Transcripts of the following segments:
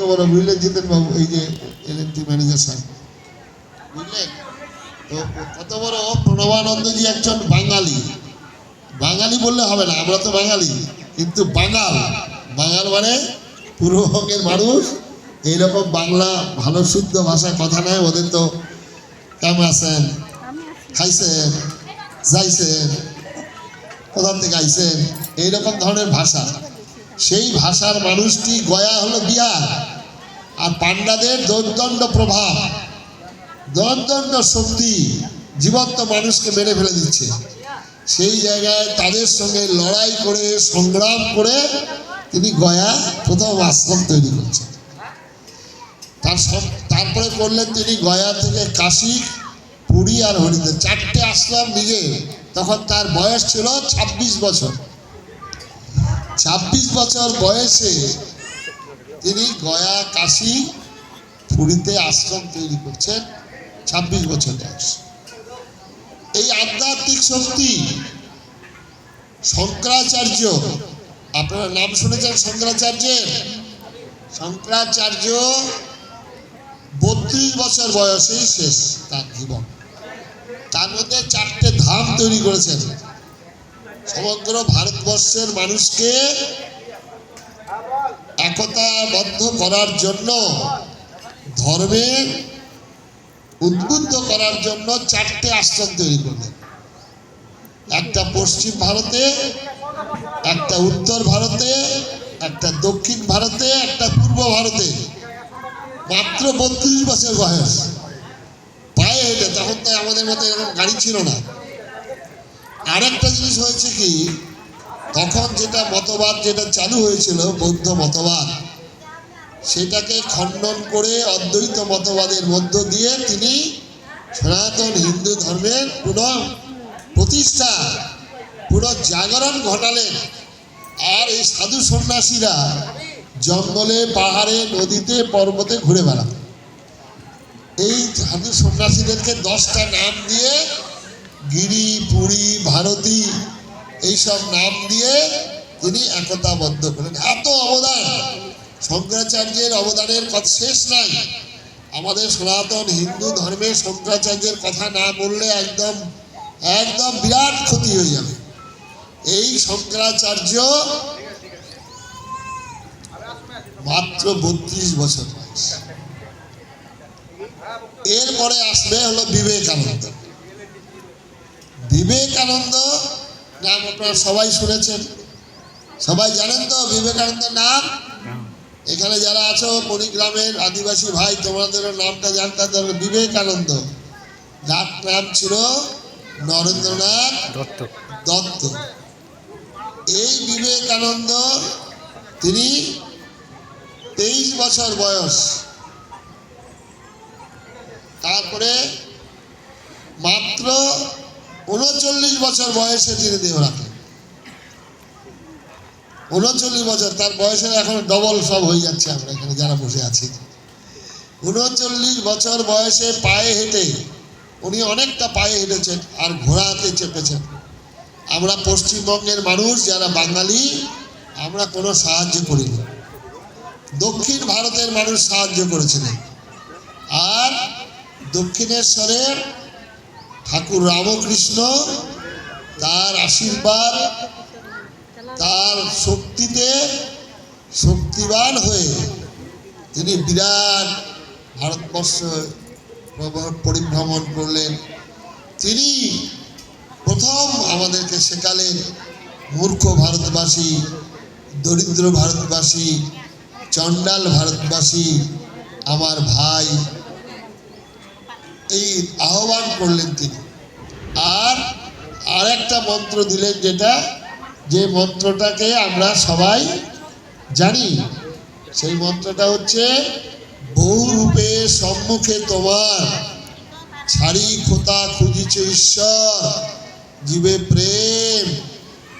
বড় বুঝলেন জিতেন বাবু, এই যে এলএনটি ম্যানেজার সাহেব, বুঝলেন তো কত বড় প্রণবানন্দজি একজন বাঙালি। বাঙালি বললে হবে না, আমরা তো বাঙালি, কিন্তু বাঙাল, বাঙাল মানে পূর্ববঙ্গের মানুষ। এইরকম বাংলা ভালো শুদ্ধ ভাষায় কথা নেয় ওদের। তো কেমন আছেন, খাইছেন, যাইছেন, কোথার থেকে আইছেন, এইরকম ধরনের ভাষা। সেই ভাষার মানুষটি গয়া হলো বিহার। আর পান্ডাদের দৌর্দণ্ড প্রভাব, দৌর্দণ্ড শক্তি জীবন্ত মানুষকে মেরে ফেলে দিচ্ছে। সেই জায়গায় তাদের সঙ্গে লড়াই করে সংগ্রাম করে তিনি গয়া প্রথম আশ্রম তৈরি করছেন। তারপরে করলেন তিনি গয়া থেকে কাশী, পুরী আর হরিদ্বার, 4টে আশ্রম নিজে। তখন তার বয়স ছিল 26 বছর। 26 বছর বয়সে তিনি গয়া, কাশী, পুরীতে আশ্রম তৈরি করছেন। 26 বছর বয়স। এই আধ্যাত্মিক শক্তি শঙ্করাচার্য, আপনারা নাম শুনেছেন শঙ্করাচার্যের? শঙ্করাচার্য 32 বছর বয়সেই শেষ তার জীবন। তার মধ্যে 4টে ধাম তৈরি করেছেন। সমগ্র ভারতবর্ষের মানুষকে একতাবদ্ধ করার জন্য, ধর্মে উদ্বুদ্ধ করার জন্য 4টে আশ্রম তৈরি করলেন। একটা পশ্চিম ভারতে, একটা উত্তর ভারতে, একটা দক্ষিণ ভারতে, একটা পূর্ব ভারতে। মাত্র 32 বছর বয়স, পায়ে হেঁটে। তখন তো আমাদের মতো এরকম গাড়ি ছিল না। আরেকটা জিনিস হয়েছে কি, তখন যেটা মতবাদ যেটা চালু হয়েছিল, বৌদ্ধ মতবাদ, সেটাকে খণ্ডন করে অদ্বৈত মতবাদের মধ্য দিয়ে তিনি সনাতন হিন্দু ধর্মের প্রতিষ্ঠা, জাগরণ ঘটালেন। আর এই সাধু সন্ন্যাসীরা জঙ্গলে, পাহাড়ে, নদীতে, পর্বতে ঘুরে বেড়ান। এই সাধু সন্ন্যাসীদেরকে 10টা নাম দিয়ে, গিরি, পুরী, ভারতী, এইসব নাম দিয়ে তিনি একতাবদ্ধ করেন। এত অবদান শঙ্করাচার্যের, অবদানের কথা শেষ নাই। আমাদের সনাতন হিন্দু ধর্মে শঙ্করাচার্যের কথা না বললে একদম একদম বিরাট ক্ষতি হয়ে যাবে। এই শঙ্করাচার্য মাত্র 32 বছর বয়স। এরপরে আসবে হলো বিবেকানন্দ। বিবেকানন্দ নাম আপনারা সবাই শুনেছেন, সবাই জানেন তো বিবেকানন্দের নাম? এখানে যারা আছো মণিগ্রামের আদিবাসী ভাই, তোমাদেরও নামটা জানতে হবে। বিবেকানন্দ, যার নাম ছিল নরেন্দ্রনাথ দত্ত। এই বিবেকানন্দ তিনি 23 বছর বয়স, তারপরে মাত্র 39 বছর বয়সে তিনি দেহ রাখেন। 39 বছর, তার বয়সের এখন ডবল সব হয়ে যাচ্ছে। আমরা এখানে যারা বসে আছি, 39 বছর বয়সে পায়ে হেঁটে, উনি অনেকটা পায়ে হেঁটেছেন আর ঘোড়াতে চেপেছেন। আমরা পশ্চিমবঙ্গের মানুষ যারা বাঙালি, আমরা কোনো সাহায্য করিনি। দক্ষিণ ভারতের মানুষ সাহায্য করেছিলেন। আর দক্ষিণেশ্বরের ঠাকুর রামকৃষ্ণ, তার আশীর্বাদ, তার শক্তিতে শক্তিবান হয়ে তিনি বিরাট ভারতবর্ষ পরিভ্রমণ করলেন। তিনি প্রথম আমাদেরকে শেখালেন মূর্খ ভারতবাসী, দরিদ্র ভারতবাসী, চণ্ডাল ভারতবাসী আমার ভাই, এই আহ্বান করলেন তিনি। আর আরেকটা মন্ত্র দিলেন, যে মন্ত্রটাকে আমরা সবাই জানি। সেই মন্ত্রটা হচ্ছে, বহুরূপে সম্মুখে তোমার, ছাড়ি খোতা খুঁজিছে ঈশ্বর, জীবে প্রেম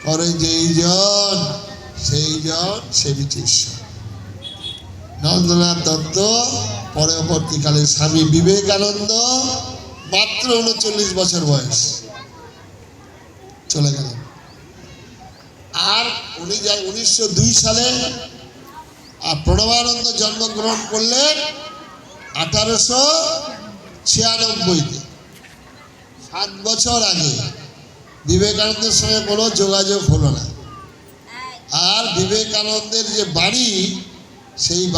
করে যেই জন, সেই জন সেবিছে ঈশ্বর। নরেন্দ্রনাথ দত্ত, পরবর্তীকালে স্বামী বিবেকানন্দ, মাত্র 39 বছর বয়স চলে গেলেন। আর উনি 1902 সালে আর প্রণবানন্দ জন্মগ্রহণ করলেন 1896-তে, 7 বছর আগে। বিবেকানন্দের সঙ্গে কোনো যোগাযোগ হলো না। আর বিবেকানন্দের যে বাড়ি, সেই বাড়ি